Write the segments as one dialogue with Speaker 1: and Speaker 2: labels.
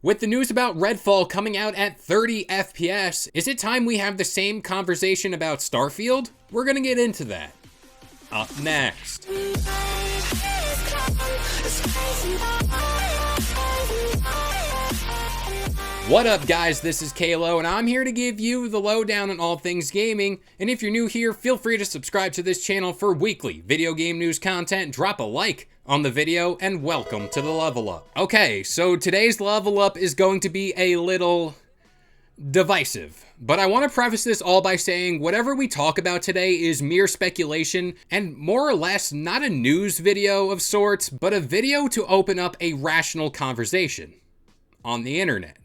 Speaker 1: With the news about Redfall coming out at 30 FPS, is it time we have the same conversation about Starfield? We're gonna get into that. Up next. What up guys, this is Kalo, and I'm here to give you the lowdown on all things gaming, and if you're new here, feel free to subscribe to this channel for weekly video game news content, drop a like on the video, and welcome to the Level Up. Okay, so today's Level Up is going to be a little divisive, but I want to preface this all by saying whatever we talk about today is mere speculation and more or less not a news video of sorts, but a video to open up a rational conversation on the internet.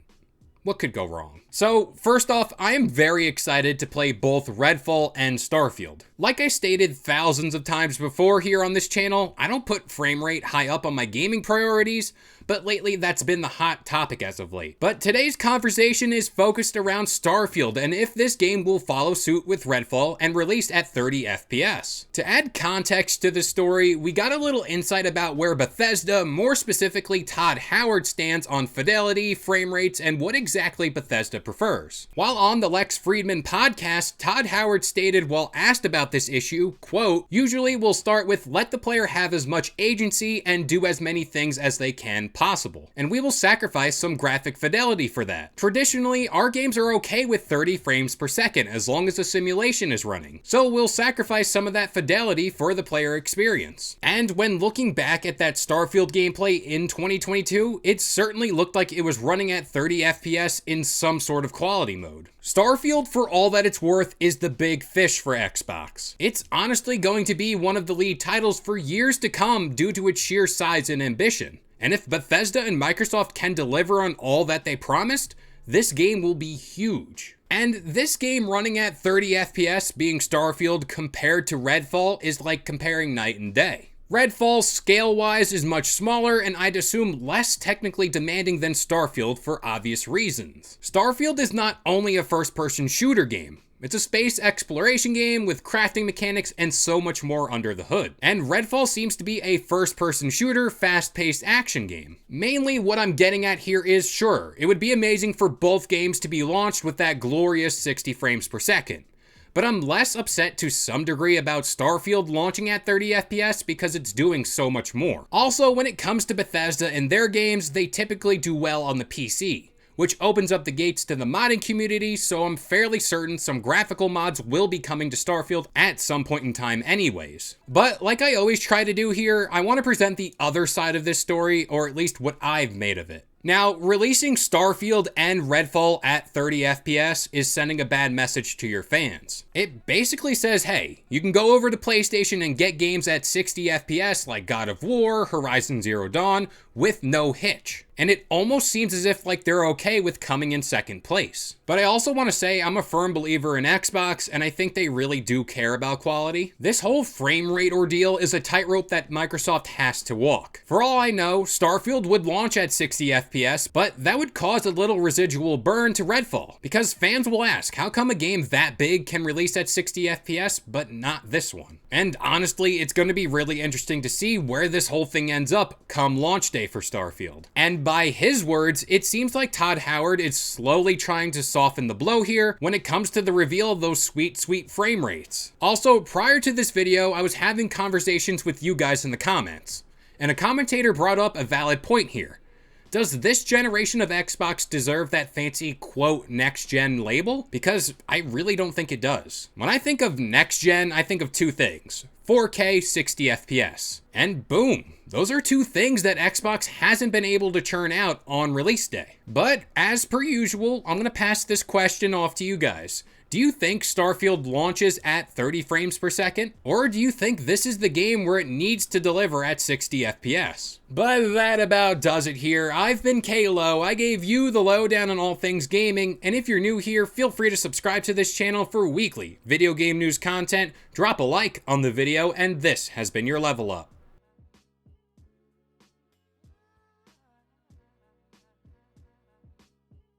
Speaker 1: What could go wrong? So, first off, I am very excited to play both Redfall and Starfield. Like I stated thousands of times before here on this channel, I don't put frame rate high up on my gaming priorities, but lately that's been the hot topic as of late. But today's conversation is focused around Starfield and if this game will follow suit with Redfall and release at 30 FPS. To add context to the story, we got a little insight about where Bethesda, more specifically Todd Howard, stands on fidelity, frame rates, and what exactly Bethesda prefers. While on the Lex Friedman podcast, Todd Howard stated while asked about this issue, quote, "Usually we'll start with let the player have as much agency and do as many things as they can possible, and we will sacrifice some graphic fidelity for that. Traditionally, our games are okay with 30 frames per second as long as the simulation is running, so we'll sacrifice some of that fidelity for the player experience." And when looking back at that Starfield gameplay in 2022, it certainly looked like it was running at 30 FPS in some sort of quality mode. Starfield, for all that it's worth, is the big fish for Xbox. It's honestly going to be one of the lead titles for years to come due to its sheer size and ambition. And if Bethesda and Microsoft can deliver on all that they promised, this game will be huge. And this game running at 30 FPS being Starfield compared to Redfall is like comparing night and day. Redfall, scale-wise, is much smaller and I'd assume less technically demanding than Starfield for obvious reasons. Starfield is not only a first-person shooter game, it's a space exploration game with crafting mechanics and so much more under the hood. And Redfall seems to be a first-person shooter, fast-paced action game. Mainly what I'm getting at here is, sure, it would be amazing for both games to be launched with that glorious 60 frames per second. But I'm less upset to some degree about Starfield launching at 30 FPS because it's doing so much more. Also, when it comes to Bethesda and their games, they typically do well on the PC, which opens up the gates to the modding community, so I'm fairly certain some graphical mods will be coming to Starfield at some point in time anyways. But like I always try to do here, I want to present the other side of this story, or at least what I've made of it. Now, releasing Starfield and Redfall at 30 FPS is sending a bad message to your fans. It basically says, hey, you can go over to PlayStation and get games at 60 FPS like God of War, Horizon Zero Dawn, with no hitch. And it almost seems as if like they're okay with coming in second place. But I also want to say I'm a firm believer in Xbox, and I think they really do care about quality. This whole frame rate ordeal is a tightrope that Microsoft has to walk. For all I know, Starfield would launch at 60 FPS, but that would cause a little residual burn to Redfall, because fans will ask, how come a game that big can release at 60 FPS, but not this one? And honestly, it's going to be really interesting to see where this whole thing ends up come launch day for Starfield. And by his words, it seems like Todd Howard is slowly trying to soften the blow here when it comes to the reveal of those sweet frame rates. Also, prior to this video, I was having conversations with you guys in the comments, and a commentator brought up a valid point here. Does this generation of Xbox deserve that fancy, quote, next-gen label? Because I really don't think it does. When I think of next-gen, I think of two things. 4K 60 FPS. And boom, those are two things that Xbox hasn't been able to churn out on release day. But as per usual, I'm going to pass this question off to you guys. Do you think Starfield launches at 30 frames per second? Or do you think this is the game where it needs to deliver at 60 FPS? But that about does it here. I've been Kalo. I gave you the lowdown on all things gaming, and if you're new here, feel free to subscribe to this channel for weekly video game news content, drop a like on the video, and this has been your Level Up.